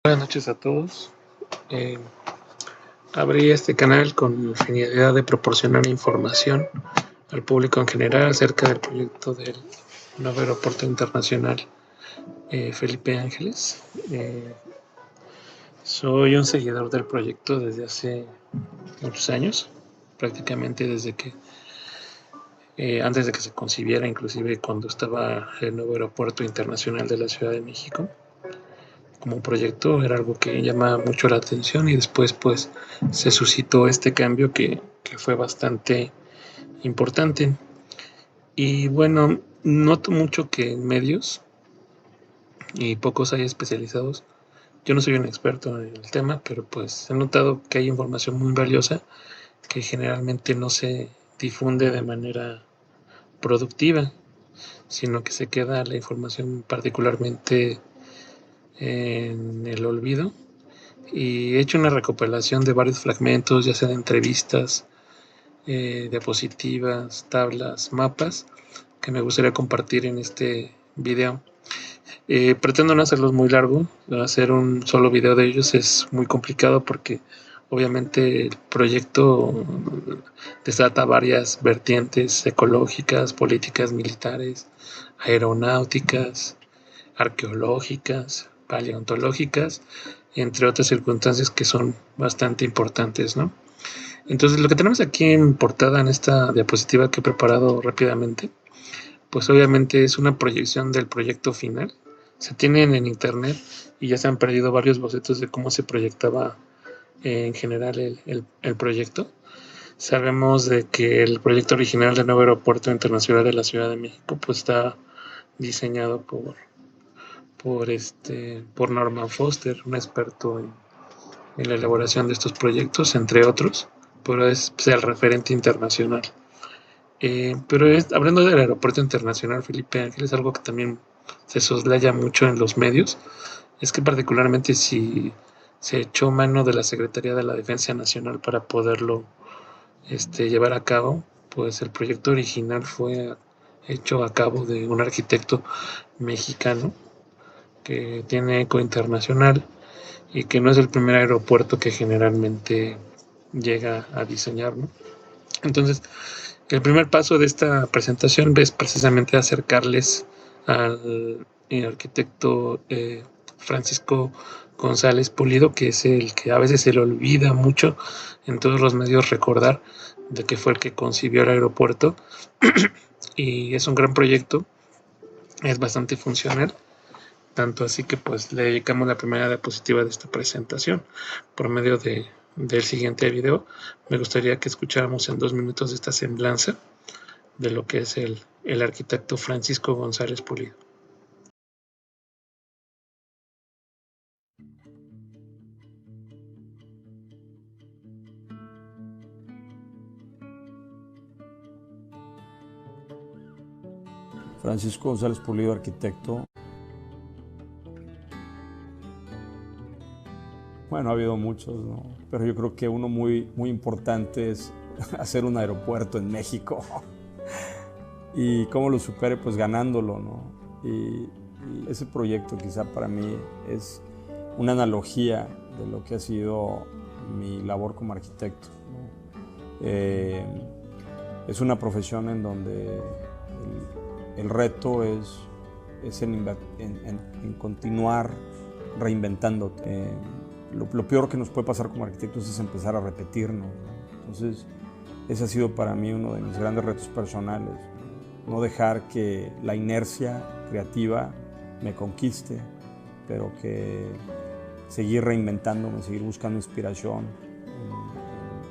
Buenas noches a todos. Eh, Abrí este canal con la finalidad de proporcionar información al público en general acerca del proyecto del nuevo aeropuerto internacional Felipe Ángeles. Soy un seguidor del proyecto desde hace muchos años, prácticamente desde que antes de que se concibiera, inclusive cuando estaba el nuevo aeropuerto internacional de la Ciudad de México. Como proyecto era algo que llama mucho la atención y después pues se suscitó este cambio que fue bastante importante. Y bueno, noto mucho que en medios y pocos hay especializados. Yo no soy un experto en el tema, pero pues he notado que hay información muy valiosa que generalmente no se difunde de manera productiva, sino que se queda la información particularmente en el olvido. Y he hecho una recopilación de varios fragmentos, ya sea de entrevistas, diapositivas, tablas, mapas, que me gustaría compartir en este video. Pretendo no hacerlos muy largo, hacer un solo video de ellos es muy complicado porque obviamente el proyecto desata varias vertientes ecológicas, políticas militares, aeronáuticas, arqueológicas, paleontológicas, entre otras circunstancias que son bastante importantes, ¿no? Entonces, lo que tenemos aquí en portada en esta diapositiva que he preparado rápidamente, pues obviamente es una proyección del proyecto final. Se tienen en internet y ya se han perdido varios bocetos de cómo se proyectaba en general el proyecto. Sabemos de que el proyecto original del nuevo aeropuerto internacional de la Ciudad de México pues está diseñado por Norman Foster, un experto en la elaboración de estos proyectos, entre otros, pero es pues, el referente internacional. Hablando del aeropuerto internacional Felipe Ángeles, algo que también se soslaya mucho en los medios, es que particularmente si se echó mano de la Secretaría de la Defensa Nacional para poderlo llevar a cabo, pues el proyecto original fue hecho a cabo de un arquitecto mexicano que tiene eco internacional y que no es el primer aeropuerto que generalmente llega a diseñar, ¿no? Entonces, el primer paso de esta presentación es precisamente acercarles al arquitecto Francisco González Pulido, que es el que a veces se le olvida mucho en todos los medios recordar de que fue el que concibió el aeropuerto y es un gran proyecto, es bastante funcional, tanto así que pues le dedicamos la primera diapositiva de esta presentación por medio del siguiente video. Me gustaría que escucháramos en 2 minutos esta semblanza de lo que es el arquitecto Francisco González Pulido. Francisco González Pulido, arquitecto. Bueno, ha habido muchos, ¿no? Pero yo creo que uno muy importante es hacer un aeropuerto en México. Y cómo lo supere, pues ganándolo, ¿no? Y ese proyecto quizá para mí es una analogía de lo que ha sido mi labor como arquitecto, ¿no? Es una profesión en donde el reto es en continuar reinventándote. Lo peor que nos puede pasar como arquitectos es empezar a repetirnos, ¿no? Entonces, ese ha sido para mí uno de mis grandes retos personales. No dejar que la inercia creativa me conquiste, pero que seguir reinventándome, seguir buscando inspiración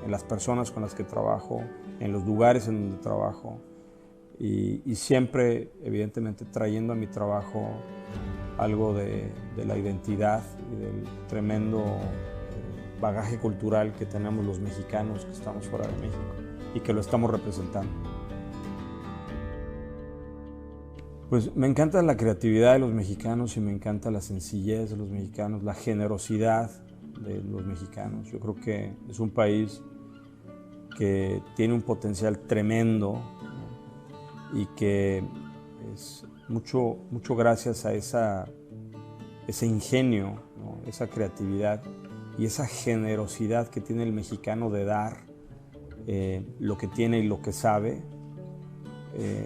en las personas con las que trabajo, en los lugares en donde trabajo y siempre, evidentemente, trayendo a mi trabajo algo de la identidad y del tremendo bagaje cultural que tenemos los mexicanos que estamos fuera de México y que lo estamos representando. Pues me encanta la creatividad de los mexicanos y me encanta la sencillez de los mexicanos, la generosidad de los mexicanos. Yo creo que es un país que tiene un potencial tremendo, ¿no? Y que es mucho gracias a ese ingenio, ¿no? esa creatividad y esa generosidad que tiene el mexicano de dar lo que tiene y lo que sabe.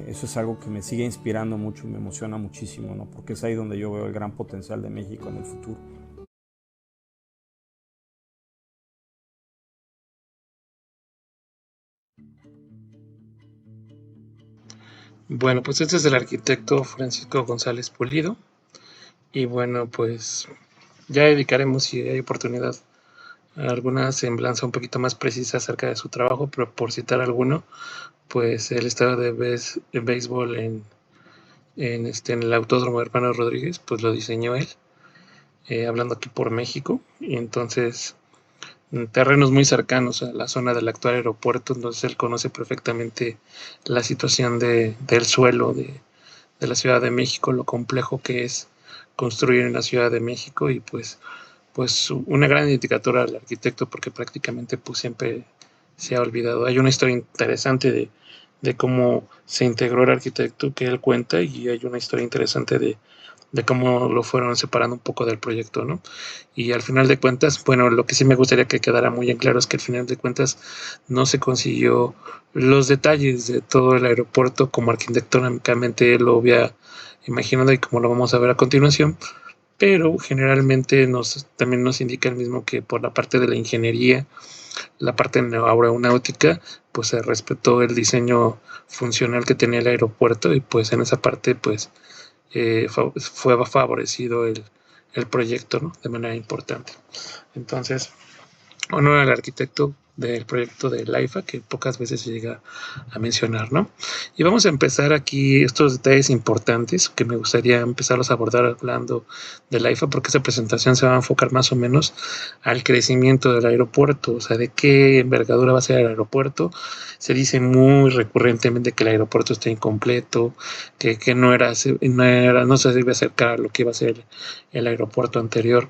Eso es algo que me sigue inspirando mucho y me emociona muchísimo, ¿no? Porque es ahí donde yo veo el gran potencial de México en el futuro. Bueno, pues este es el arquitecto Francisco González Pulido. Y bueno, pues ya dedicaremos, si hay oportunidad, a alguna semblanza un poquito más precisa acerca de su trabajo, pero por citar alguno, pues el estadio de béisbol en el Autódromo Hermano Rodríguez, pues lo diseñó él, hablando aquí por México, y entonces terrenos muy cercanos a la zona del actual aeropuerto, entonces él conoce perfectamente la situación del suelo de la Ciudad de México, lo complejo que es construir en la Ciudad de México, y pues una gran indicadora al arquitecto, porque prácticamente pues siempre se ha olvidado. Hay una historia interesante de cómo se integró el arquitecto que él cuenta, y hay una historia interesante de cómo lo fueron separando un poco del proyecto, ¿no? Y al final de cuentas, bueno, lo que sí me gustaría que quedara muy en claro es que al final de cuentas no se consiguió los detalles de todo el aeropuerto como arquitectónicamente él lo había imaginado, y como lo vamos a ver a continuación, pero generalmente también nos indica el mismo que por la parte de la ingeniería, la parte aeronáutica, pues se respetó el diseño funcional que tenía el aeropuerto, y pues en esa parte pues fue favorecido el proyecto, ¿no? De manera importante. Entonces, honor al arquitecto del proyecto del AIFA, que pocas veces se llega a mencionar, ¿no? Y vamos a empezar aquí estos detalles importantes que me gustaría empezarlos a abordar hablando del AIFA, porque esta presentación se va a enfocar más o menos al crecimiento del aeropuerto, o sea, de qué envergadura va a ser el aeropuerto. Se dice muy recurrentemente que el aeropuerto está incompleto, que no se debe acercar a lo que iba a ser el aeropuerto anterior,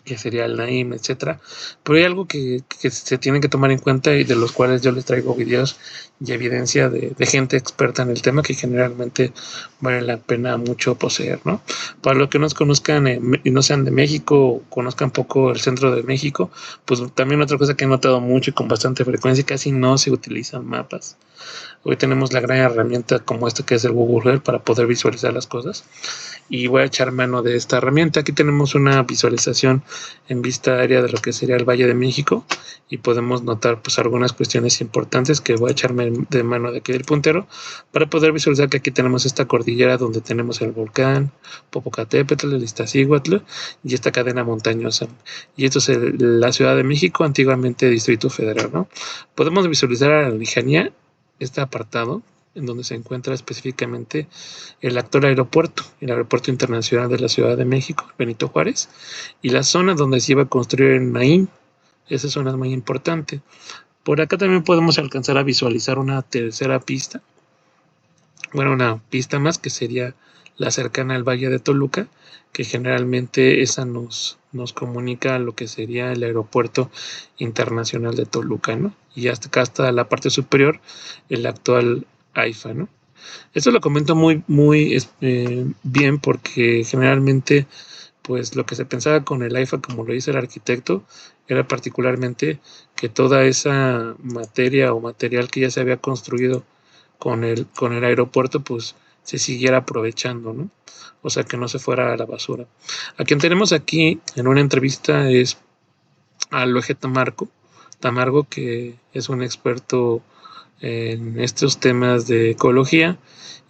que sería el Naim, etcétera. Pero hay algo que se tienen que tomar en cuenta, y de los cuales yo les traigo videos y evidencia de gente experta en el tema, que generalmente vale la pena mucho poseer, ¿no? Para los que nos conozcan y no sean de México, o conozcan poco el centro de México, pues también otra cosa que he notado mucho y con bastante frecuencia, casi no se utilizan mapas. Hoy tenemos la gran herramienta como esta que es el Google Earth para poder visualizar las cosas, y voy a echar mano de esta herramienta. Aquí tenemos una visualización en vista aérea de lo que sería el Valle de México, y podemos notar pues algunas cuestiones importantes que voy a echarme de mano de aquí del puntero para poder visualizar que aquí tenemos esta cordillera donde tenemos el volcán Popocatépetl, el Iztaccíhuatl, y esta cadena montañosa, y esto es la Ciudad de México, antiguamente Distrito Federal, ¿no? Podemos visualizar a la lejanía este apartado en donde se encuentra específicamente el actual aeropuerto, el Aeropuerto Internacional de la Ciudad de México, Benito Juárez, y la zona donde se iba a construir el Naim. Esa zona es muy importante. Por acá también podemos alcanzar a visualizar una tercera pista, bueno, una pista más, que sería la cercana al Valle de Toluca, que generalmente esa nos comunica lo que sería el Aeropuerto Internacional de Toluca, ¿no? Y hasta acá, hasta la parte superior, el actual AIFA, ¿no? Esto lo comento muy bien, porque generalmente pues lo que se pensaba con el AIFA, como lo dice el arquitecto, era particularmente que toda esa materia o material que ya se había construido con el aeropuerto, pues se siguiera aprovechando, ¿no? O sea, que no se fuera a la basura. A quien tenemos aquí en una entrevista es a Loje Tamargo, que es un experto en estos temas de ecología,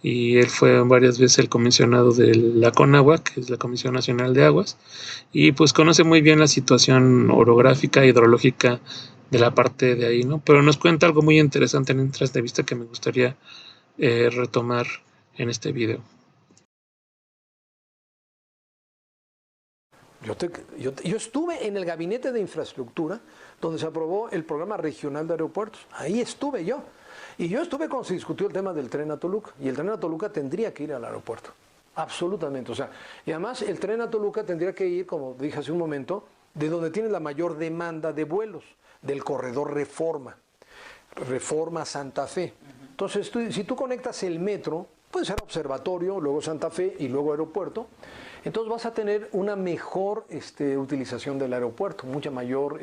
y él fue varias veces el comisionado de la CONAGUA, que es la Comisión Nacional de Aguas, y pues conoce muy bien la situación orográfica, hidrológica de la parte de ahí, ¿no? Pero nos cuenta algo muy interesante en esta entrevista que me gustaría retomar en este video. Yo estuve en el gabinete de infraestructura donde se aprobó el programa regional de aeropuertos. Ahí estuve yo. Y yo estuve cuando se discutió el tema del tren a Toluca. Y el tren a Toluca tendría que ir al aeropuerto. Absolutamente. O sea, y además el tren a Toluca tendría que ir, como dije hace un momento, de donde tiene la mayor demanda de vuelos, del corredor Reforma Santa Fe. Entonces, si tú conectas el metro puede ser observatorio, luego Santa Fe y luego aeropuerto. Entonces vas a tener una mejor utilización del aeropuerto, mucha mayor,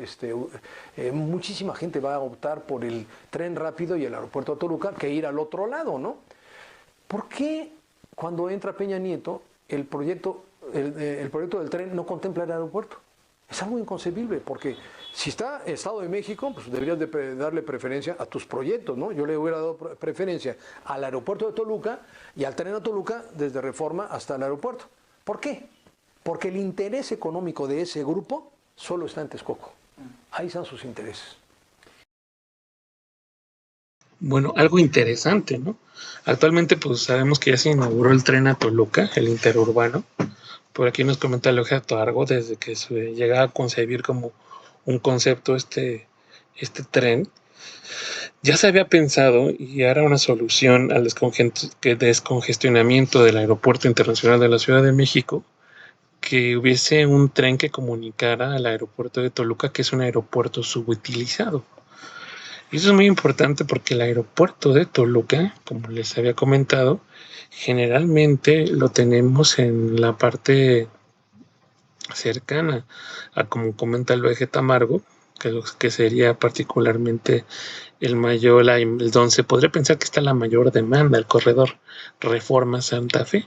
muchísima gente va a optar por el tren rápido y el aeropuerto de Toluca que ir al otro lado, ¿no? ¿Por qué cuando entra Peña Nieto el proyecto del tren no contempla el aeropuerto? Es algo inconcebible, porque si está Estado de México, pues deberías de darle preferencia a tus proyectos, ¿no? Yo le hubiera dado preferencia al aeropuerto de Toluca y al tren a Toluca desde Reforma hasta el aeropuerto. ¿Por qué? Porque el interés económico de ese grupo solo está en Texcoco. Ahí están sus intereses. Bueno, algo interesante, ¿no? Actualmente, pues sabemos que ya se inauguró el tren a Toluca, el interurbano. Por aquí nos comenta Logia Toargo, desde que se llegaba a concebir como un concepto este tren, ya se había pensado y era una solución al descongestionamiento del Aeropuerto Internacional de la Ciudad de México, que hubiese un tren que comunicara al aeropuerto de Toluca, que es un aeropuerto subutilizado. Y eso es muy importante porque el aeropuerto de Toluca, como les había comentado, generalmente lo tenemos en la parte cercana a, como comenta el eje Tamargo, que sería particularmente donde se podría pensar que está la mayor demanda, el corredor Reforma Santa Fe.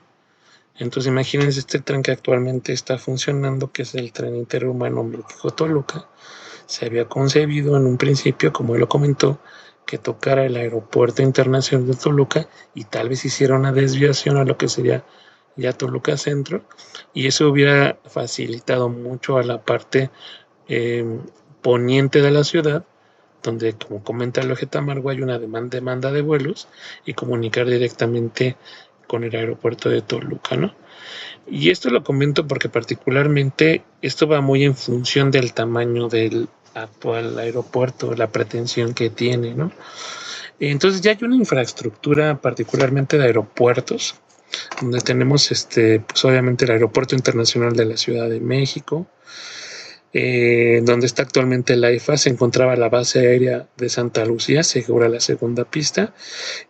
Entonces imagínense este tren que actualmente está funcionando, que es el tren interurbano México-Toluca. Se había concebido en un principio, como él lo comentó, que tocara el aeropuerto internacional de Toluca y tal vez hiciera una desviación a lo que sería ya Toluca Centro, y eso hubiera facilitado mucho a la parte poniente de la ciudad, donde, como comenta el eje Tamargo, hay una demanda de vuelos y comunicar directamente con el aeropuerto de Toluca, ¿no? Y esto lo comento porque particularmente esto va muy en función del tamaño del actual aeropuerto, la pretensión que tiene, ¿no? Entonces ya hay una infraestructura particularmente de aeropuertos, donde tenemos pues obviamente el Aeropuerto Internacional de la Ciudad de México, donde está actualmente la AIFA, se encontraba la base aérea de Santa Lucía, segura la segunda pista,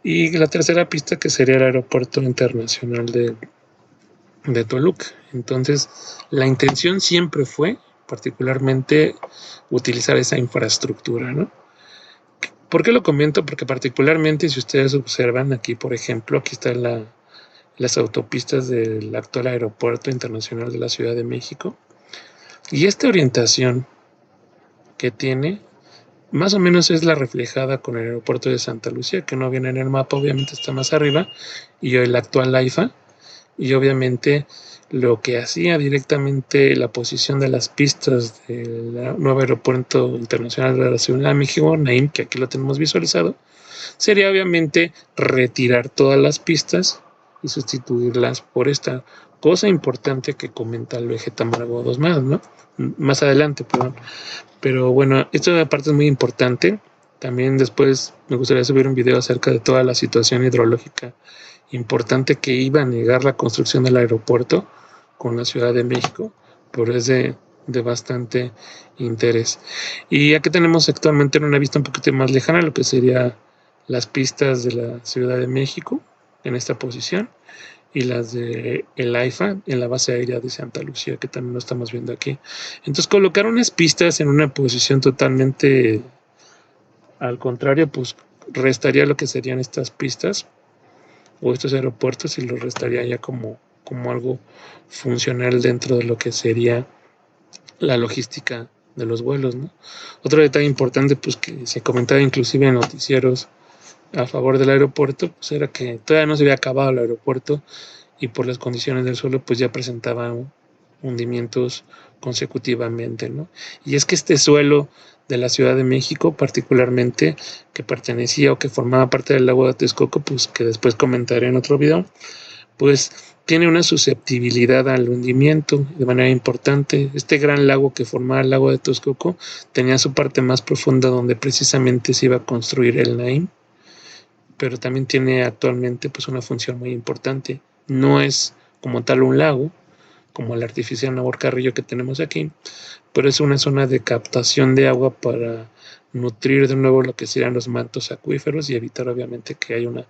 y la tercera pista que sería el Aeropuerto Internacional de Toluca. Entonces, la intención siempre fue particularmente utilizar esa infraestructura, ¿no? ¿Por qué lo comento? Porque particularmente si ustedes observan aquí, por ejemplo, aquí están las autopistas del actual Aeropuerto Internacional de la Ciudad de México, y esta orientación que tiene más o menos es la reflejada con el aeropuerto de Santa Lucía, que no viene en el mapa, obviamente está más arriba, y el actual AIFA, y obviamente lo que hacía directamente la posición de las pistas del nuevo aeropuerto internacional de la Ciudad de México, Naim, que aquí lo tenemos visualizado, sería obviamente retirar todas las pistas y sustituirlas por esta cosa importante que comenta el eje Tamargo 2 más, ¿no? Más adelante, perdón. Pero bueno, esto aparte es muy importante. También después me gustaría subir un video acerca de toda la situación hidrológica importante que iba a negar la construcción del aeropuerto con la Ciudad de México, pero es de bastante interés. Y aquí tenemos actualmente en una vista un poquito más lejana lo que sería las pistas de la Ciudad de México en esta posición y las de el AIFA en la base aérea de Santa Lucía, que también lo estamos viendo aquí. Entonces, colocar unas pistas en una posición totalmente al contrario, pues restaría lo que serían estas pistas o estos aeropuertos y los restaría ya como algo funcional dentro de lo que sería la logística de los vuelos, ¿no? Otro detalle importante, pues que se comentaba inclusive en noticieros a favor del aeropuerto, pues era que todavía no se había acabado el aeropuerto y por las condiciones del suelo pues ya presentaba hundimientos consecutivamente, ¿no? Y es que este suelo de la Ciudad de México, particularmente que pertenecía o que formaba parte del lago de Texcoco, pues que después comentaré en otro video, pues tiene una susceptibilidad al hundimiento de manera importante. Este gran lago que formaba el lago de Texcoco tenía su parte más profunda donde precisamente se iba a construir el Naim, pero también tiene actualmente pues una función muy importante. No es como tal un lago, como el artificial Nabor Carrillo que tenemos aquí, pero es una zona de captación de agua para nutrir de nuevo lo que serían los mantos acuíferos y evitar obviamente que haya una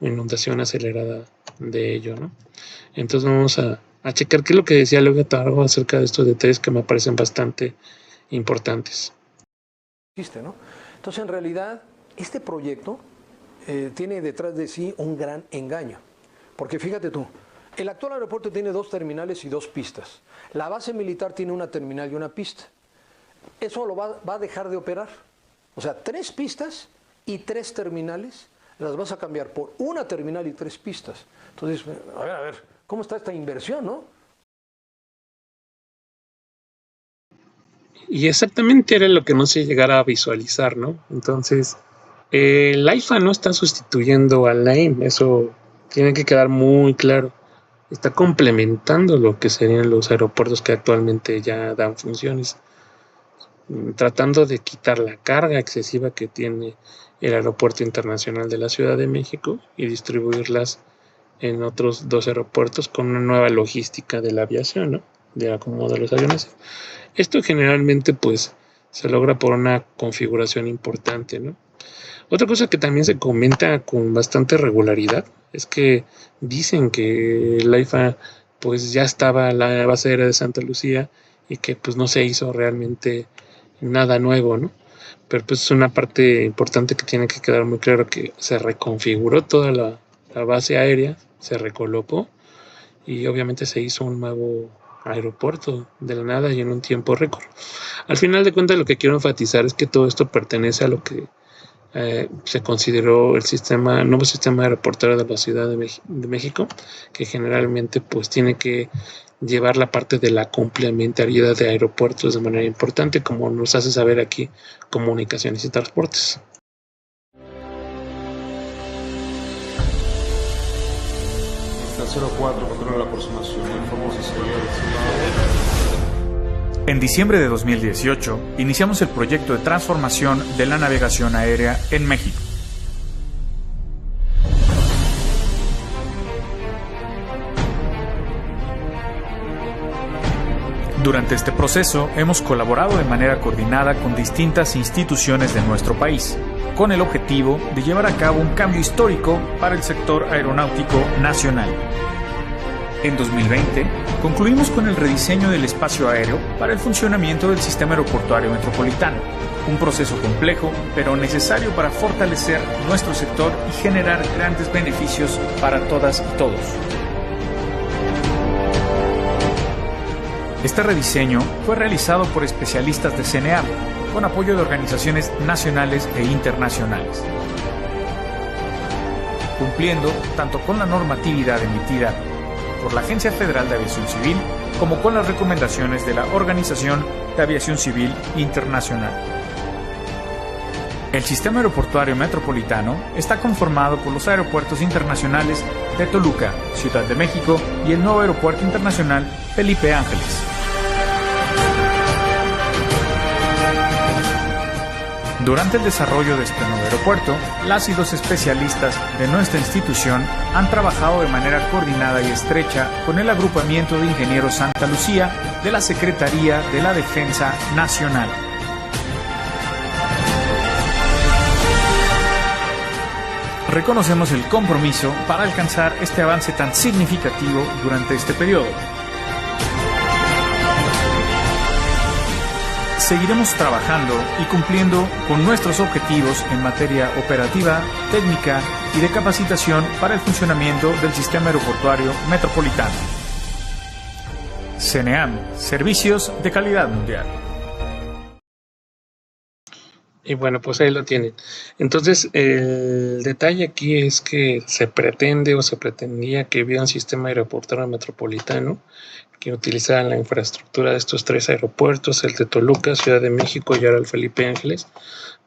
inundación acelerada de ello, ¿no? Entonces vamos a checar qué es lo que decía Leo Targo acerca de estos detalles que me parecen bastante importantes. ¿No? Entonces, en realidad, este proyecto tiene detrás de sí un gran engaño. Porque fíjate tú, el actual aeropuerto tiene 2 terminales y 2 pistas. La base militar tiene una terminal y una pista. Eso lo va a dejar de operar. O sea, 3 pistas y 3 terminales las vas a cambiar por una terminal y 3 pistas. Entonces, a ver, ¿cómo está esta inversión, no? Y exactamente era lo que no se llegara a visualizar, ¿no? Entonces, el AIFA no está sustituyendo al NAIM, eso tiene que quedar muy claro. Está complementando lo que serían los aeropuertos que actualmente ya dan funciones, tratando de quitar la carga excesiva que tiene el Aeropuerto Internacional de la Ciudad de México y distribuirlas en otros 2 aeropuertos con una nueva logística de la aviación, ¿no? De acomodo de los aviones. Esto generalmente pues se logra por una configuración importante, ¿no? Otra cosa que también se comenta con bastante regularidad es que dicen que el AIFA pues ya estaba la base aérea de Santa Lucía y que pues no se hizo realmente nada nuevo, ¿no? Pero pues es una parte importante que tiene que quedar muy claro que se reconfiguró toda la base aérea, se recolocó y obviamente se hizo un nuevo aeropuerto de la nada y en un tiempo récord. Al final de cuentas lo que quiero enfatizar es que todo esto pertenece a lo que se consideró el nuevo sistema aeroportuario de la Ciudad de México, que generalmente pues tiene que llevar la parte de la complementariedad de aeropuertos de manera importante, como nos hace saber aquí Comunicaciones y Transportes. Esta 04, control de la aproximación, informó si se había En diciembre de 2018, iniciamos el proyecto de transformación de la navegación aérea en México. Durante este proceso, hemos colaborado de manera coordinada con distintas instituciones de nuestro país, con el objetivo de llevar a cabo un cambio histórico para el sector aeronáutico nacional. En 2020, concluimos con el rediseño del espacio aéreo para el funcionamiento del sistema aeroportuario metropolitano, un proceso complejo, pero necesario para fortalecer nuestro sector y generar grandes beneficios para todas y todos. Este rediseño fue realizado por especialistas de CNEAM, con apoyo de organizaciones nacionales e internacionales, cumpliendo tanto con la normatividad emitida por la Agencia Federal de Aviación Civil como con las recomendaciones de la Organización de Aviación Civil Internacional. El sistema aeroportuario metropolitano está conformado por los aeropuertos internacionales de Toluca, Ciudad de México y el nuevo Aeropuerto Internacional Felipe Ángeles. Durante el desarrollo de este nuevo aeropuerto, las y los especialistas de nuestra institución han trabajado de manera coordinada y estrecha con el Agrupamiento de Ingenieros Santa Lucía de la Secretaría de la Defensa Nacional. Reconocemos el compromiso para alcanzar este avance tan significativo durante este periodo. Seguiremos trabajando y cumpliendo con nuestros objetivos en materia operativa, técnica y de capacitación para el funcionamiento del sistema aeroportuario metropolitano. CNEAM, servicios de calidad mundial. Y bueno, pues ahí lo tienen. Entonces, el detalle aquí es que se pretende o se pretendía que hubiera un sistema aeroportuario metropolitano que utilizara la infraestructura de estos 3 aeropuertos, el de Toluca, Ciudad de México y ahora el Felipe Ángeles,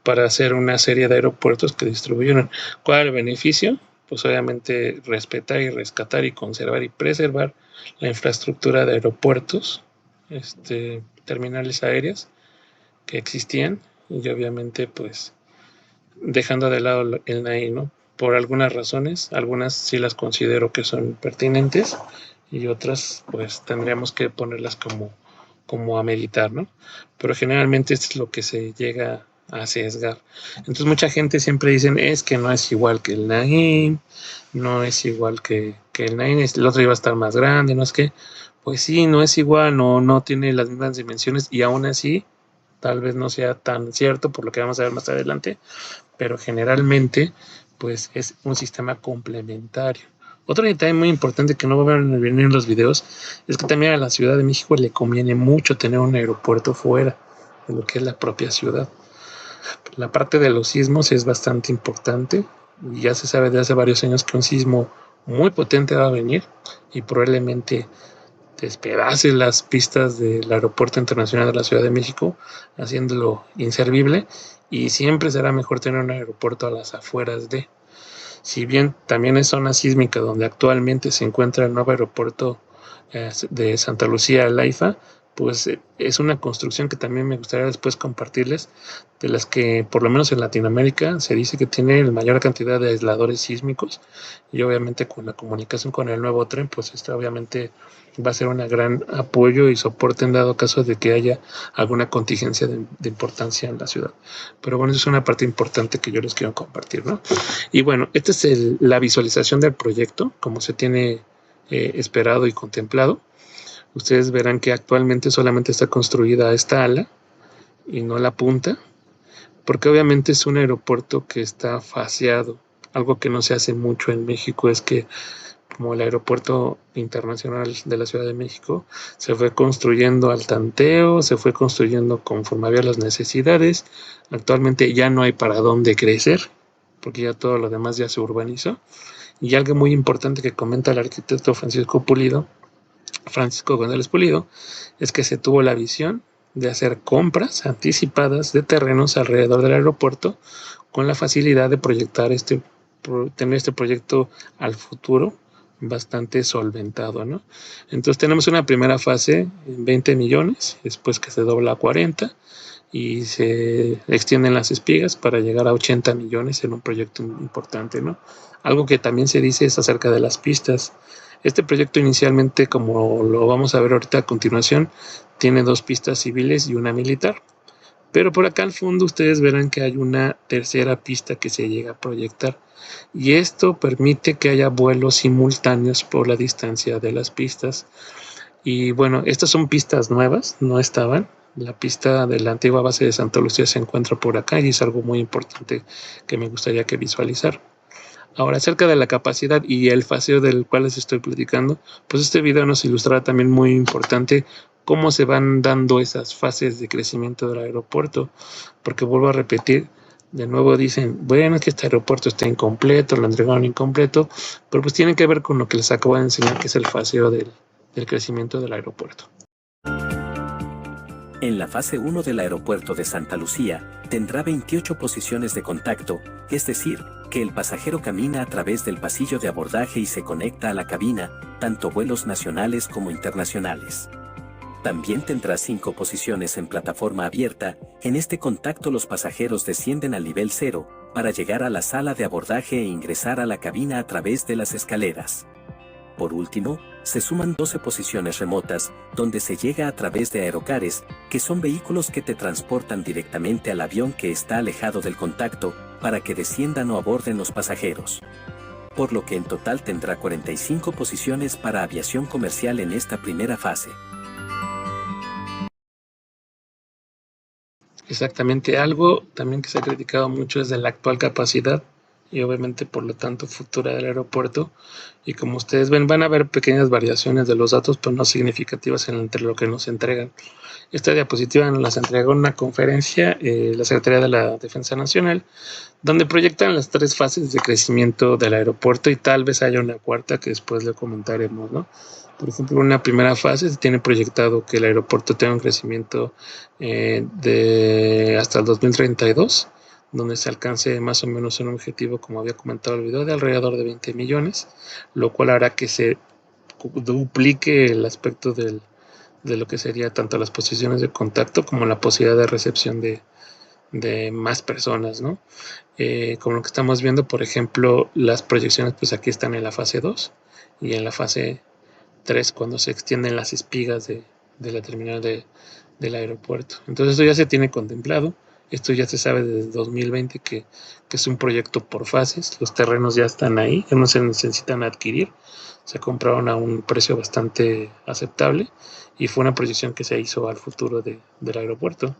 para hacer una serie de aeropuertos que distribuyeran. ¿Cuál es el beneficio? Pues obviamente respetar y rescatar y conservar y preservar la infraestructura de aeropuertos, terminales aéreas que existían, y obviamente pues dejando de lado el NAI, ¿no? Por algunas razones, algunas sí las considero que son pertinentes y otras pues tendríamos que ponerlas como a meditar, ¿no? Pero generalmente esto es lo que se llega a sesgar. Entonces mucha gente siempre dicen, es que no es igual que el Naim, no es igual que el Naim, el otro iba a estar más grande, no es que, pues sí, no es igual, no tiene las mismas dimensiones y aún así tal vez no sea tan cierto por lo que vamos a ver más adelante, pero generalmente pues es un sistema complementario. Otro detalle muy importante que no va a venir en los videos es que también a la Ciudad de México le conviene mucho tener un aeropuerto fuera de lo que es la propia ciudad. La parte de los sismos es bastante importante y ya se sabe de hace varios años que un sismo muy potente va a venir y probablemente despedace las pistas del Aeropuerto Internacional de la Ciudad de México, haciéndolo inservible, y siempre será mejor tener un aeropuerto a las afueras de. Si bien también es zona sísmica donde actualmente se encuentra el nuevo aeropuerto de Santa Lucía, el AIFA, pues es una construcción que también me gustaría después compartirles, de las que por lo menos en Latinoamérica se dice que tiene la mayor cantidad de aisladores sísmicos, y obviamente con la comunicación con el nuevo tren, pues esto obviamente va a ser un gran apoyo y soporte en dado caso de que haya alguna contingencia de importancia en la ciudad. Pero bueno, eso es una parte importante que yo les quiero compartir, ¿no? Y bueno, esta es la visualización del proyecto, como se tiene esperado y contemplado. Ustedes verán que actualmente solamente está construida esta ala y no la punta, porque obviamente es un aeropuerto que está faseado. Algo que no se hace mucho en México es que, como el aeropuerto internacional de la Ciudad de México, se fue construyendo al tanteo, se fue construyendo conforme había las necesidades. Actualmente ya no hay para dónde crecer, porque ya todo lo demás ya se urbanizó. Y algo muy importante que comenta el arquitecto Francisco González Pulido, es que se tuvo la visión de hacer compras anticipadas de terrenos alrededor del aeropuerto con la facilidad de proyectar tener este proyecto al futuro bastante solventado, ¿no? Entonces tenemos una primera fase en 20 millones, después que se dobla a 40 y se extienden las espigas para llegar a 80 millones en un proyecto importante, ¿no? Algo que también se dice es acerca de las pistas. Este proyecto inicialmente, como lo vamos a ver ahorita a continuación, tiene 2 pistas civiles y una militar. Pero por acá al fondo ustedes verán que hay una tercera pista que se llega a proyectar. Y esto permite que haya vuelos simultáneos por la distancia de las pistas. Y bueno, estas son pistas nuevas, no estaban. La pista de la antigua base de Santa Lucía se encuentra por acá y es algo muy importante que me gustaría que visualizar. Ahora, acerca de la capacidad y el faseo del cual les estoy platicando, pues este video nos ilustrará también muy importante cómo se van dando esas fases de crecimiento del aeropuerto, porque vuelvo a repetir, de nuevo dicen, bueno, es que este aeropuerto está incompleto, lo entregaron incompleto, pero pues tiene que ver con lo que les acabo de enseñar, que es el faseo del crecimiento del aeropuerto. En la fase 1 del aeropuerto de Santa Lucía, tendrá 28 posiciones de contacto, es decir, que el pasajero camina a través del pasillo de abordaje y se conecta a la cabina, tanto vuelos nacionales como internacionales. También tendrá 5 posiciones en plataforma abierta. En este contacto los pasajeros descienden al nivel 0, para llegar a la sala de abordaje e ingresar a la cabina a través de las escaleras. Por último, se suman 12 posiciones remotas, donde se llega a través de aerocares, que son vehículos que te transportan directamente al avión que está alejado del contacto, para que desciendan o aborden los pasajeros. Por lo que en total tendrá 45 posiciones para aviación comercial en esta primera fase. Exactamente, algo también que se ha criticado mucho es de la actual capacidad y obviamente por lo tanto futura del aeropuerto, y como ustedes ven van a haber pequeñas variaciones de los datos pero no significativas entre lo que nos entregan. Esta diapositiva nos las entregó en una conferencia la Secretaría de la Defensa Nacional, donde proyectan las 3 fases de crecimiento del aeropuerto y tal vez haya una cuarta que después le comentaremos, ¿no? Por ejemplo, en una primera fase se tiene proyectado que el aeropuerto tenga un crecimiento de hasta el 2032, donde se alcance más o menos un objetivo, como había comentado el video, de alrededor de 20 millones, lo cual hará que se duplique el aspecto de lo que sería tanto las posiciones de contacto como la posibilidad de recepción de más personas, ¿no? Como lo que estamos viendo, por ejemplo, las proyecciones pues aquí están en la fase 2 y en la fase 3 cuando se extienden las espigas de la terminal del aeropuerto. Entonces esto ya se tiene contemplado. Esto ya se sabe desde 2020 que es un proyecto por fases. Los terrenos ya están ahí, ya no se necesitan adquirir. Se compraron a un precio bastante aceptable y fue una proyección que se hizo al futuro del aeropuerto.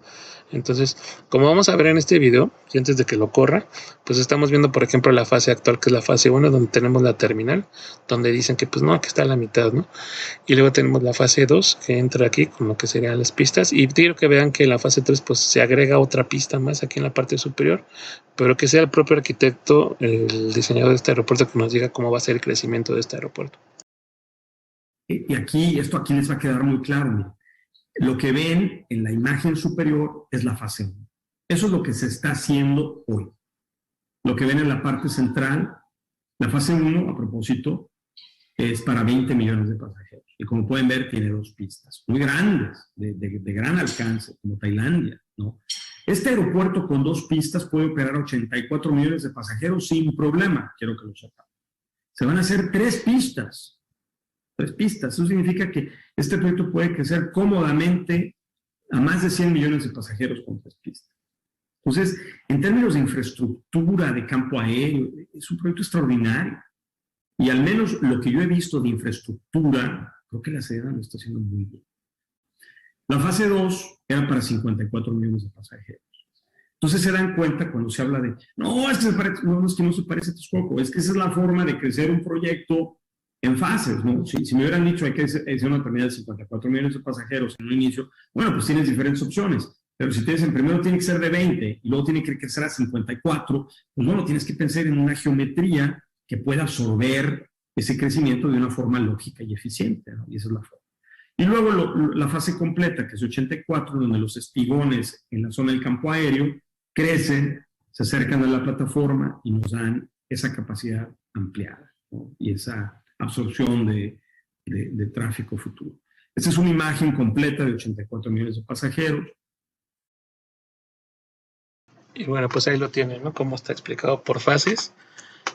Entonces, como vamos a ver en este video, y antes de que lo corra, pues estamos viendo, por ejemplo, la fase actual, que es la fase 1, donde tenemos la terminal, donde dicen que pues no, que está a la mitad, ¿no? Y luego tenemos la fase 2, que entra aquí con lo que serían las pistas, y quiero que vean que en la fase 3 pues se agrega otra pista más aquí en la parte superior, pero que sea el propio arquitecto, el diseñador de este aeropuerto, que nos diga cómo va a ser el crecimiento de este aeropuerto. Y aquí, esto aquí les va a quedar muy claro. Mira. Lo que ven en la imagen superior es la fase 1. Eso es lo que se está haciendo hoy. Lo que ven en la parte central, la fase 1, a propósito, es para 20 millones de pasajeros. Y como pueden ver, tiene 2 pistas muy grandes, de gran alcance, como Tailandia, ¿no? Este aeropuerto con 2 pistas puede operar 84 millones de pasajeros sin problema, quiero que lo sepan. Se van a hacer 3 pistas. 3 pistas. Eso significa que este proyecto puede crecer cómodamente a más de 100 millones de pasajeros con 3 pistas. Entonces, en términos de infraestructura de campo aéreo, es un proyecto extraordinario. Y al menos lo que yo he visto de infraestructura, creo que la SEDENA lo está haciendo muy bien. La fase 2 era para 54 millones de pasajeros. Entonces se dan cuenta cuando se habla de, no, es que no se parece a Texcoco, es que esa es la forma de crecer un proyecto en fases, ¿no? Si me hubieran dicho hay que hacer una terminal de 54 millones de pasajeros en un inicio, bueno, pues tienes diferentes opciones. Pero si tienes en primero tiene que ser de 20 y luego tiene que crecer a 54, pues bueno, tienes que pensar en una geometría que pueda absorber ese crecimiento de una forma lógica y eficiente, ¿no? Y esa es la forma. Y luego la fase completa, que es 84, donde los espigones en la zona del campo aéreo crecen, se acercan a la plataforma y nos dan esa capacidad ampliada, ¿no? Y esa absorción de tráfico futuro. Esta es una imagen completa de 84 millones de pasajeros. Y bueno, pues ahí lo tienen, ¿no? Como está explicado por fases,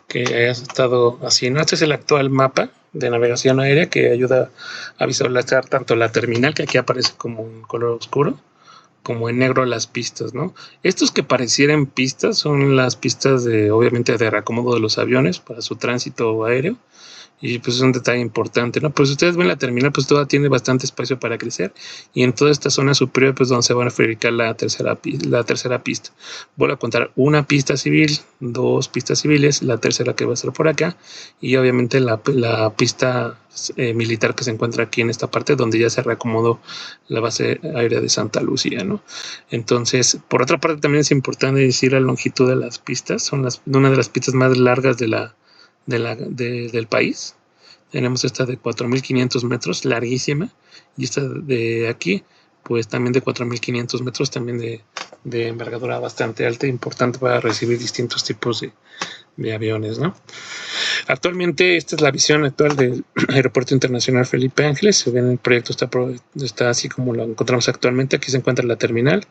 que hayas estado así, ¿no? Este es el actual mapa de navegación aérea que ayuda a visualizar tanto la terminal, que aquí aparece como en color oscuro, como en negro las pistas, ¿no? Estos que parecieran pistas son las pistas obviamente, de reacomodo de los aviones para su tránsito aéreo. Y pues es un detalle importante, ¿no? Pues ustedes ven la terminal, pues toda tiene bastante espacio para crecer. Y en toda esta zona superior, pues donde se van a fabricar la tercera pista. Voy a contar una pista civil, 2 pistas civiles, la tercera que va a estar por acá. Y obviamente la pista militar que se encuentra aquí en esta parte, donde ya se reacomodó la base aérea de Santa Lucía, ¿no? Entonces, por otra parte, también es importante decir la longitud de las pistas. Son una de las pistas más largas del país. Tenemos esta de 4.500 metros, larguísima, y esta de aquí, pues también de 4.500 metros, también de envergadura bastante alta, importante para recibir distintos tipos de aviones, ¿no? Actualmente, esta es la visión actual del Aeropuerto Internacional Felipe Ángeles. Se ve en el proyecto, está así como lo encontramos actualmente. Aquí se encuentra la terminal.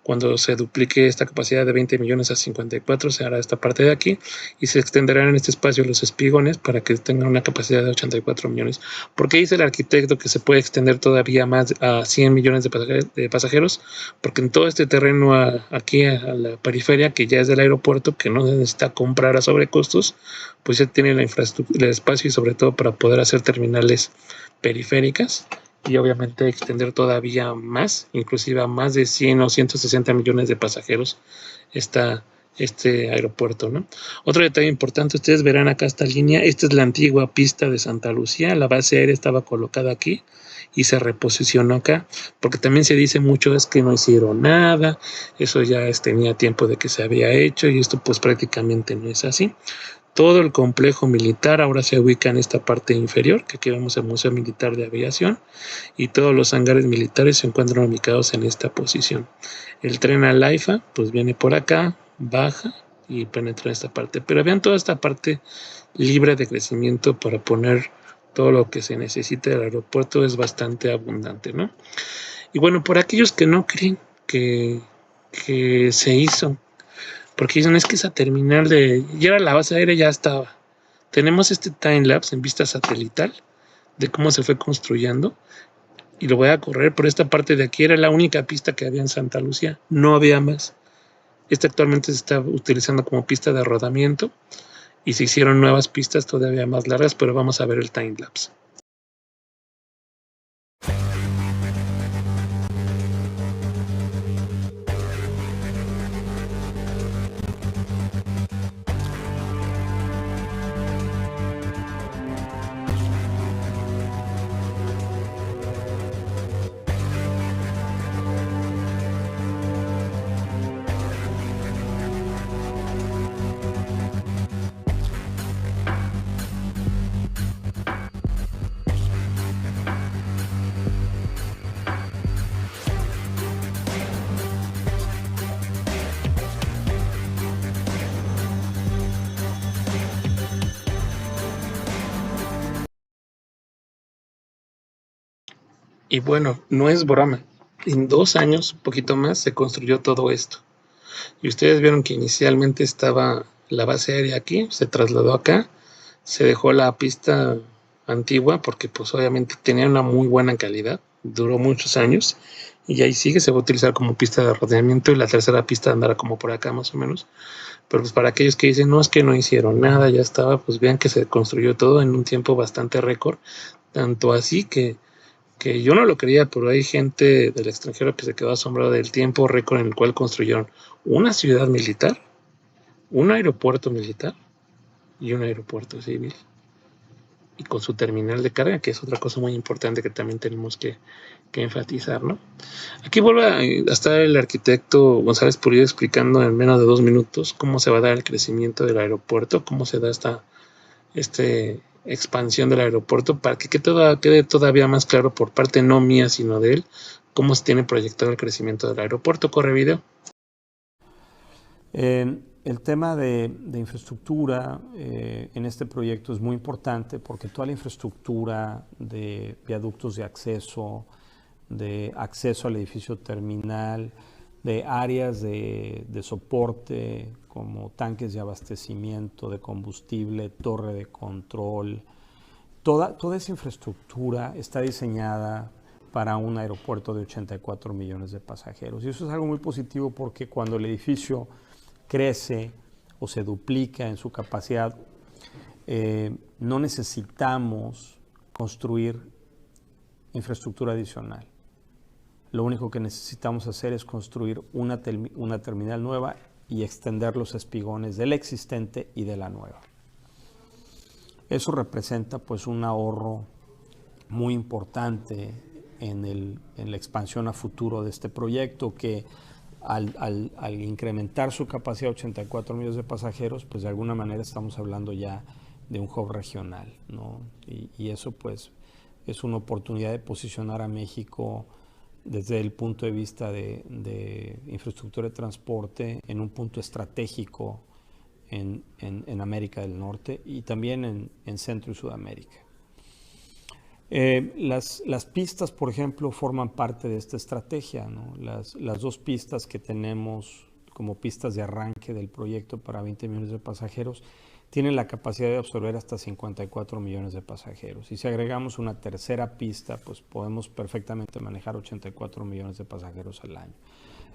Cuando se duplique esta capacidad de 20 millones a 54, se hará esta parte de aquí y se extenderán en este espacio los espigones para que tengan una capacidad de 84 millones. ¿Por qué dice el arquitecto que se puede extender todavía más a 100 millones de pasajeros? Porque en todo este terreno aquí a la periferia, que ya es del aeropuerto, que no se necesita comprar a sobrecostos, pues ya tiene la infraestructura, el espacio y sobre todo para poder hacer terminales periféricas y obviamente extender todavía más, inclusive a más de 100 o 160 millones de pasajeros este aeropuerto, ¿no? Otro detalle importante, ustedes verán acá esta línea, esta es la antigua pista de Santa Lucía, la base aérea estaba colocada aquí y se reposicionó acá, porque también se dice mucho es que no hicieron nada, eso ya tenía tiempo de que se había hecho y esto pues prácticamente no es así. Todo el complejo militar ahora se ubica en esta parte inferior, que aquí vemos el Museo Militar de Aviación, y todos los hangares militares se encuentran ubicados en esta posición. El tren al AIFA, pues viene por acá, baja y penetra en esta parte. Pero vean toda esta parte libre de crecimiento para poner todo lo que se necesita del aeropuerto, es bastante abundante, ¿no? Y bueno, por aquellos que no creen que se hizo, porque dicen, es que esa terminal ya era la base aérea, ya estaba. Tenemos este time-lapse en vista satelital de cómo se fue construyendo. Y lo voy a correr por esta parte de aquí. Era la única pista que había en Santa Lucía. No había más. Este actualmente se está utilizando como pista de rodamiento y se hicieron nuevas pistas todavía más largas, pero vamos a ver el timelapse. Y bueno, no es broma. En 2 años, poquito más, se construyó todo esto. Y ustedes vieron que inicialmente estaba la base aérea aquí, se trasladó acá, se dejó la pista antigua porque pues obviamente tenía una muy buena calidad, duró muchos años y ahí sigue, se va a utilizar como pista de rodeamiento y la tercera pista andará como por acá más o menos. Pero pues para aquellos que dicen, no, es que no hicieron nada, ya estaba, pues vean que se construyó todo en un tiempo bastante récord, tanto así que yo no lo creía, pero hay gente del extranjero que se quedó asombrada del tiempo récord en el cual construyeron una ciudad militar, un aeropuerto militar y un aeropuerto civil. Y con su terminal de carga, que es otra cosa muy importante que también tenemos que enfatizar, ¿no? Aquí vuelve a estar el arquitecto González Pulido explicando en menos de 2 minutos cómo se va a dar el crecimiento del aeropuerto, cómo se da esta expansión del aeropuerto para que quede todavía más claro por parte no mía sino de él cómo se tiene proyectado el crecimiento del aeropuerto. Corre video. El tema de infraestructura en este proyecto es muy importante porque toda la infraestructura de viaductos de acceso al edificio terminal, de áreas de soporte como tanques de abastecimiento de combustible, torre de control, toda esa infraestructura está diseñada para un aeropuerto de 84 millones de pasajeros. Y eso es algo muy positivo porque cuando el edificio crece o se duplica en su capacidad, no necesitamos construir infraestructura adicional. Lo único que necesitamos hacer es construir una terminal nueva y extender los espigones de la existente y de la nueva. Eso representa pues un ahorro muy importante en la expansión a futuro de este proyecto que al incrementar su capacidad a 84 millones de pasajeros, pues de alguna manera estamos hablando ya de un hub regional, ¿no? Y eso pues es una oportunidad de posicionar a México desde el punto de vista de infraestructura de transporte en un punto estratégico en América del Norte y también en Centro y Sudamérica. Las pistas, por ejemplo, forman parte de esta estrategia, ¿no? Las 2 pistas que tenemos como pistas de arranque del proyecto para 20 millones de pasajeros tienen la capacidad de absorber hasta 54 millones de pasajeros. Y si agregamos una tercera pista, pues podemos perfectamente manejar 84 millones de pasajeros al año.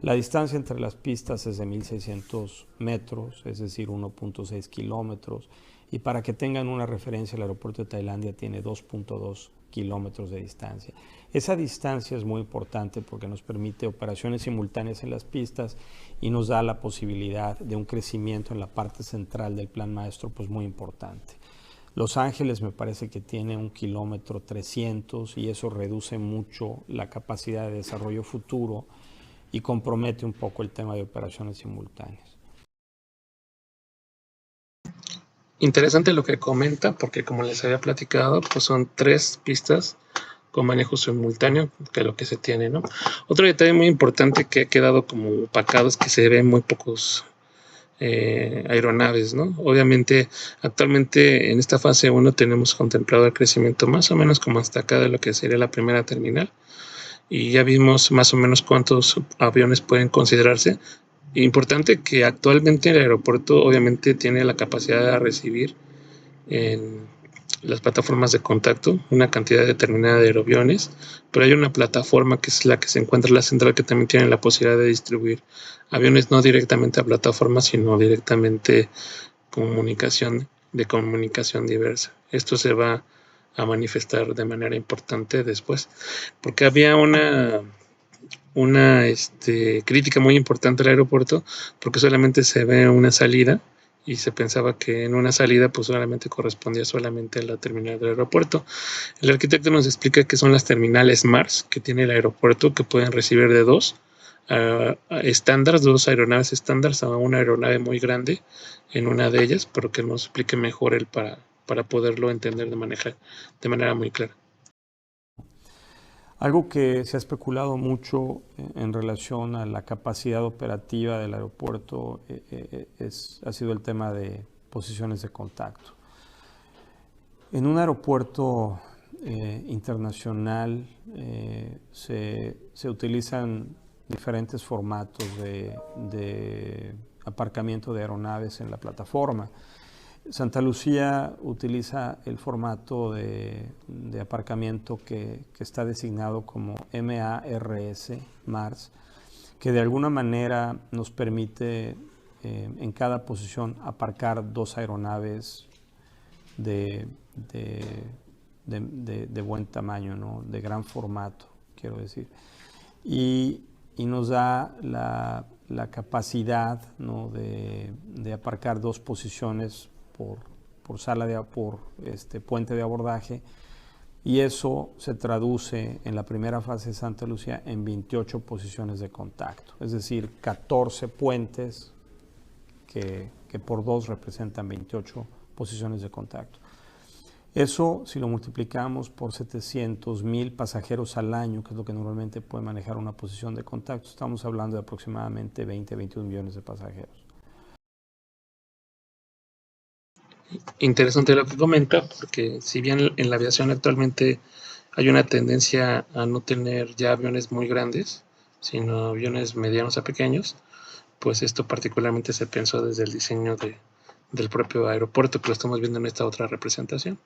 La distancia entre las pistas es de 1.600 metros, es decir, 1.6 kilómetros. Y para que tengan una referencia, el aeropuerto de Tailandia tiene 2.2 kilómetros de distancia. Esa distancia es muy importante porque nos permite operaciones simultáneas en las pistas y nos da la posibilidad de un crecimiento en la parte central del plan maestro pues muy importante. Los Ángeles me parece que tiene 1 kilómetro 300 y eso reduce mucho la capacidad de desarrollo futuro y compromete un poco el tema de operaciones simultáneas. Interesante lo que comenta, porque como les había platicado, pues son 3 pistas con manejo simultáneo, que es lo que se tiene, ¿no? Otro detalle muy importante que ha quedado como opacado es que se ven muy pocos aeronaves, ¿no? Obviamente, actualmente en esta fase 1 tenemos contemplado el crecimiento más o menos como hasta acá de lo que sería la primera terminal, y ya vimos más o menos cuántos aviones pueden considerarse. Importante que actualmente el aeropuerto obviamente tiene la capacidad de recibir en las plataformas de contacto, una cantidad determinada de aeroaviones, pero hay una plataforma que es la que se encuentra en la central que también tiene la posibilidad de distribuir aviones no directamente a plataforma, sino directamente de comunicación diversa. Esto se va a manifestar de manera importante después, porque había una crítica muy importante al aeropuerto, porque solamente se ve una salida y se pensaba que en una salida pues solamente correspondía solamente a la terminal del aeropuerto. El arquitecto nos explica que son las terminales MARS que tiene el aeropuerto, que pueden recibir de dos estándares, dos aeronaves estándares a una aeronave muy grande en una de ellas, pero que nos explique mejor él para poderlo entender de manera muy clara. Algo que se ha especulado mucho en relación a la capacidad operativa del aeropuerto ha sido el tema de posiciones de contacto. En un aeropuerto internacional se utilizan diferentes formatos de aparcamiento de aeronaves en la plataforma. Santa Lucía utiliza el formato de aparcamiento que está designado como MARS, que de alguna manera nos permite en cada posición aparcar dos aeronaves de buen tamaño, ¿no? De gran formato, quiero decir. Y nos da la capacidad, ¿no? de aparcar dos posiciones por puente de abordaje, y eso se traduce en la primera fase de Santa Lucía en 28 posiciones de contacto, es decir, 14 puentes que por dos representan 28 posiciones de contacto. Eso, si lo multiplicamos por 700,000 pasajeros al año, que es lo que normalmente puede manejar una posición de contacto, estamos hablando de aproximadamente 20-21 millones de pasajeros. Interesante lo que comenta, porque si bien en la aviación actualmente hay una tendencia a no tener ya aviones muy grandes, sino aviones medianos a pequeños, pues esto particularmente se pensó desde el diseño del propio aeropuerto, que lo estamos viendo en esta otra representación.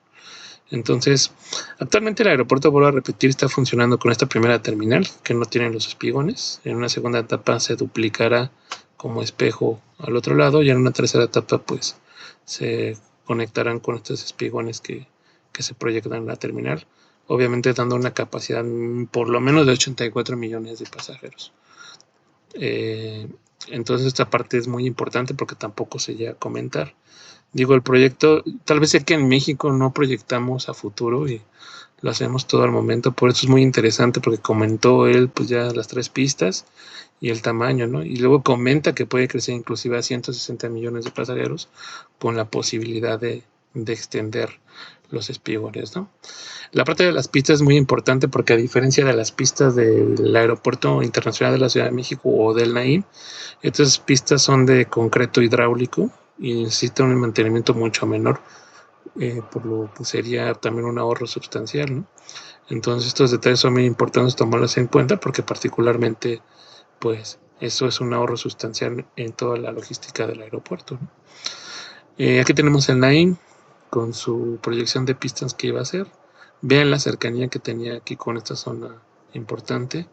Entonces, actualmente el aeropuerto, vuelvo a repetir, está funcionando con esta primera terminal, que no tiene los espigones. En una segunda etapa se duplicará como espejo al otro lado, y en una tercera etapa pues se conectarán con estos espigones que se proyectan en la terminal, obviamente dando una capacidad por lo menos de 84 millones de pasajeros. Entonces esta parte es muy importante porque tampoco se llega a comentar. Digo, el proyecto, tal vez sé que en México no proyectamos a futuro y lo hacemos todo al momento, por eso es muy interesante, porque comentó él pues ya las 3 pistas y el tamaño, ¿no? Y luego comenta que puede crecer inclusive a 160 millones de pasajeros con la posibilidad de extender los espigones, ¿no? La parte de las pistas es muy importante porque, a diferencia de las pistas del Aeropuerto Internacional de la Ciudad de México o del Naim, estas pistas son de concreto hidráulico y necesitan un mantenimiento mucho menor, por lo que sería también un ahorro sustancial, ¿no? Entonces estos detalles son muy importantes tomarlos en cuenta, porque particularmente pues eso es un ahorro sustancial en toda la logística del aeropuerto, ¿no? Aquí tenemos el Naim con su proyección de pistas que iba a hacer. Vean la cercanía que tenía aquí con esta zona importante.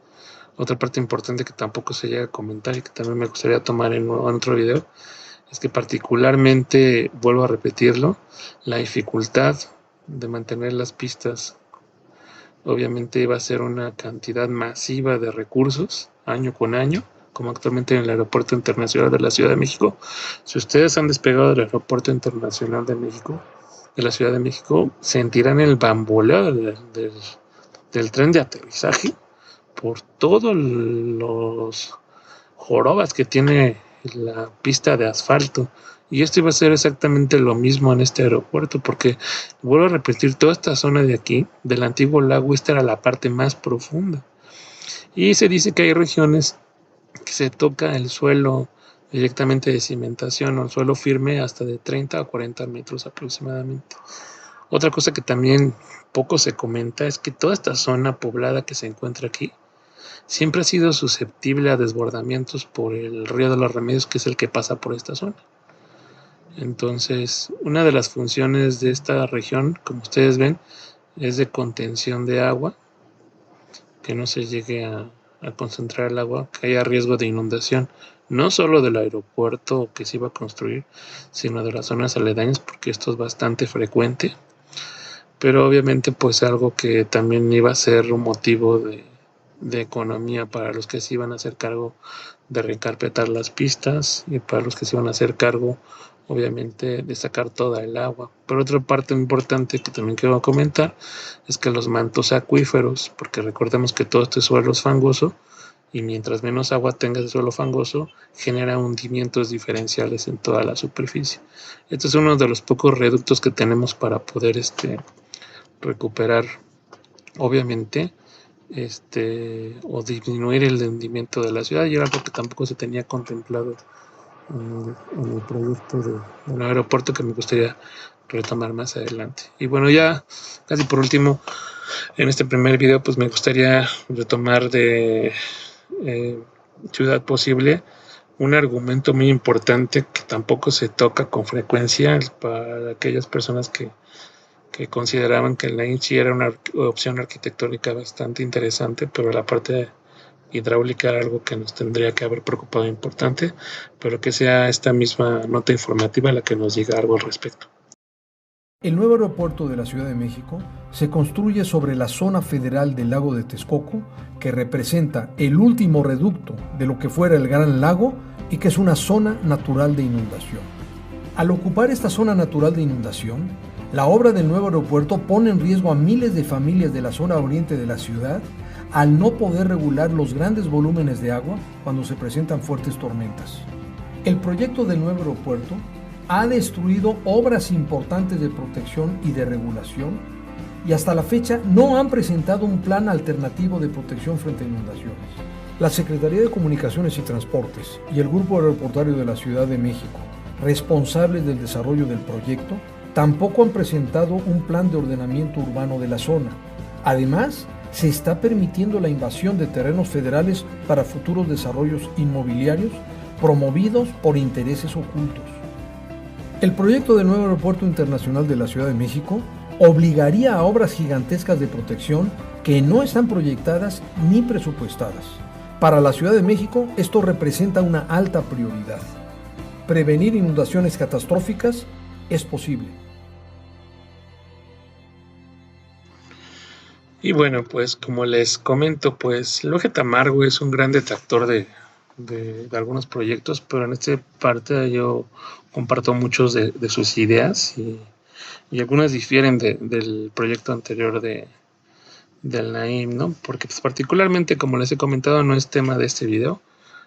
Otra parte importante que tampoco se llega a comentar y que también me gustaría tomar en otro video es que, particularmente, vuelvo a repetirlo, la dificultad de mantener las pistas obviamente va a ser una cantidad masiva de recursos año con año, como actualmente en el Aeropuerto Internacional de la Ciudad de México. Si ustedes han despegado del Aeropuerto Internacional de la Ciudad de México, sentirán el bamboleo del tren de aterrizaje por todos los jorobas que tiene la pista de asfalto. Y esto iba a ser exactamente lo mismo en este aeropuerto, porque, vuelvo a repetir, toda esta zona de aquí, del antiguo lago, esta era la parte más profunda. Y se dice que hay regiones que se toca el suelo directamente de cimentación o el suelo firme hasta de 30 a 40 metros aproximadamente. Otra cosa que también poco se comenta es que toda esta zona poblada que se encuentra aquí siempre ha sido susceptible a desbordamientos por el río de los Remedios, que es el que pasa por esta zona. Entonces, una de las funciones de esta región, como ustedes ven, es de contención de agua, que no se llegue a concentrar el agua, que haya riesgo de inundación, no solo del aeropuerto que se iba a construir, sino de las zonas aledañas, porque esto es bastante frecuente, pero obviamente pues algo que también iba a ser un motivo de economía para los que se iban a hacer cargo de recarpetar las pistas y para los que se iban a hacer cargo obviamente de sacar toda el agua. Pero otra parte importante que también quiero comentar es que los mantos acuíferos, porque recordemos que todo este suelo es fangoso y mientras menos agua tenga ese suelo fangoso, genera hundimientos diferenciales en toda la superficie. Este es uno de los pocos reductos que tenemos para poder recuperar, obviamente, o disminuir el hundimiento de la ciudad, y era algo que tampoco se tenía contemplado en el proyecto del aeropuerto, que me gustaría retomar más adelante. Y bueno, ya casi por último, en este primer video, pues me gustaría retomar de Ciudad Posible un argumento muy importante que tampoco se toca con frecuencia para aquellas personas que consideraban que la INCI era una opción arquitectónica bastante interesante, pero la parte hidráulica era algo que nos tendría que haber preocupado importante, pero que sea esta misma nota informativa la que nos diga algo al respecto. El nuevo aeropuerto de la Ciudad de México se construye sobre la zona federal del lago de Texcoco, que representa el último reducto de lo que fuera el Gran Lago y que es una zona natural de inundación. Al ocupar esta zona natural de inundación, la obra del nuevo aeropuerto pone en riesgo a miles de familias de la zona oriente de la ciudad al no poder regular los grandes volúmenes de agua cuando se presentan fuertes tormentas. El proyecto del nuevo aeropuerto ha destruido obras importantes de protección y de regulación y hasta la fecha no han presentado un plan alternativo de protección frente a inundaciones. La Secretaría de Comunicaciones y Transportes y el Grupo Aeroportuario de la Ciudad de México, responsables del desarrollo del proyecto, tampoco han presentado un plan de ordenamiento urbano de la zona. Además, se está permitiendo la invasión de terrenos federales para futuros desarrollos inmobiliarios promovidos por intereses ocultos. El proyecto del nuevo aeropuerto internacional de la Ciudad de México obligaría a obras gigantescas de protección que no están proyectadas ni presupuestadas. Para la Ciudad de México, esto representa una alta prioridad. Prevenir inundaciones catastróficas es posible. Y bueno, pues como les comento, pues Loje Tamargo es un gran detractor de algunos proyectos, pero en esta parte yo comparto muchos de sus ideas y algunas difieren del proyecto anterior del Naim, ¿no? Porque pues, particularmente, como les he comentado, no es tema de este video,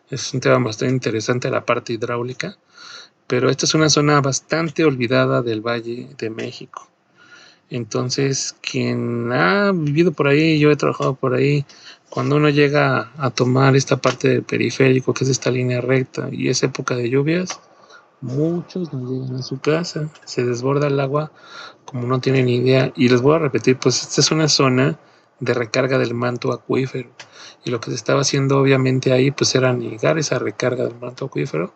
es un tema bastante interesante la parte hidráulica, pero esta es una zona bastante olvidada del Valle de México. Entonces, quien ha vivido por ahí, yo he trabajado por ahí, cuando uno llega a tomar esta parte del periférico, que es esta línea recta, y es época de lluvias, muchos no llegan a su casa, se desborda el agua como no tienen idea. Y les voy a repetir, pues esta es una zona de recarga del manto acuífero. Y lo que se estaba haciendo obviamente ahí pues era negar esa recarga del manto acuífero,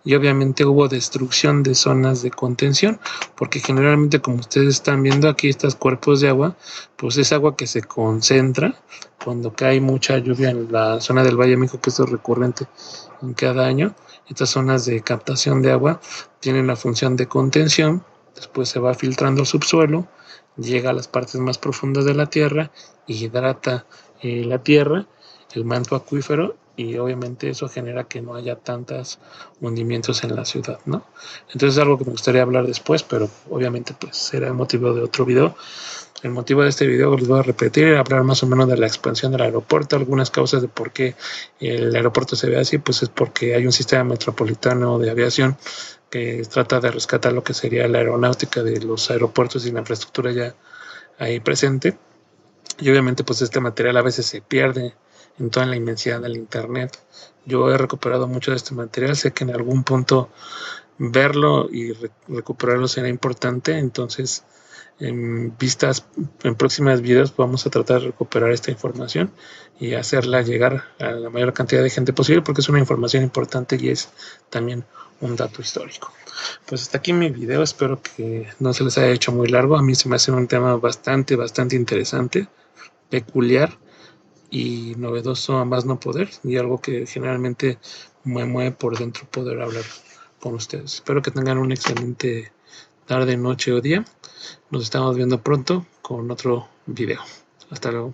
y obviamente hubo destrucción de zonas de contención, porque generalmente, como ustedes están viendo aquí, estos cuerpos de agua, pues es agua que se concentra cuando cae mucha lluvia en la zona del Valle de México, que esto es recurrente en cada año. Estas zonas de captación de agua tienen la función de contención, después se va filtrando al subsuelo, llega a las partes más profundas de la tierra, hidrata la tierra, el manto acuífero, y obviamente eso genera que no haya tantos hundimientos en la ciudad, ¿no? Entonces es algo que me gustaría hablar después, pero obviamente pues será el motivo de otro video. El motivo de este video, les voy a repetir, hablar más o menos de la expansión del aeropuerto, algunas causas de por qué el aeropuerto se ve así, pues es porque hay un sistema metropolitano de aviación que trata de rescatar lo que sería la aeronáutica de los aeropuertos y la infraestructura ya ahí presente. Y obviamente pues este material a veces se pierde en toda la inmensidad del internet. Yo he recuperado mucho de este material, sé que en algún punto verlo y recuperarlo será importante, entonces en próximos videos vamos a tratar de recuperar esta información y hacerla llegar a la mayor cantidad de gente posible, porque es una información importante y es también un dato histórico. Pues hasta aquí mi video, espero que no se les haya hecho muy largo. A mí se me hace un tema bastante interesante, peculiar y novedoso a más no poder, y algo que generalmente me mueve por dentro poder hablar con ustedes. Espero que tengan una excelente tarde, noche o día. Nos estamos viendo pronto con otro video. Hasta luego.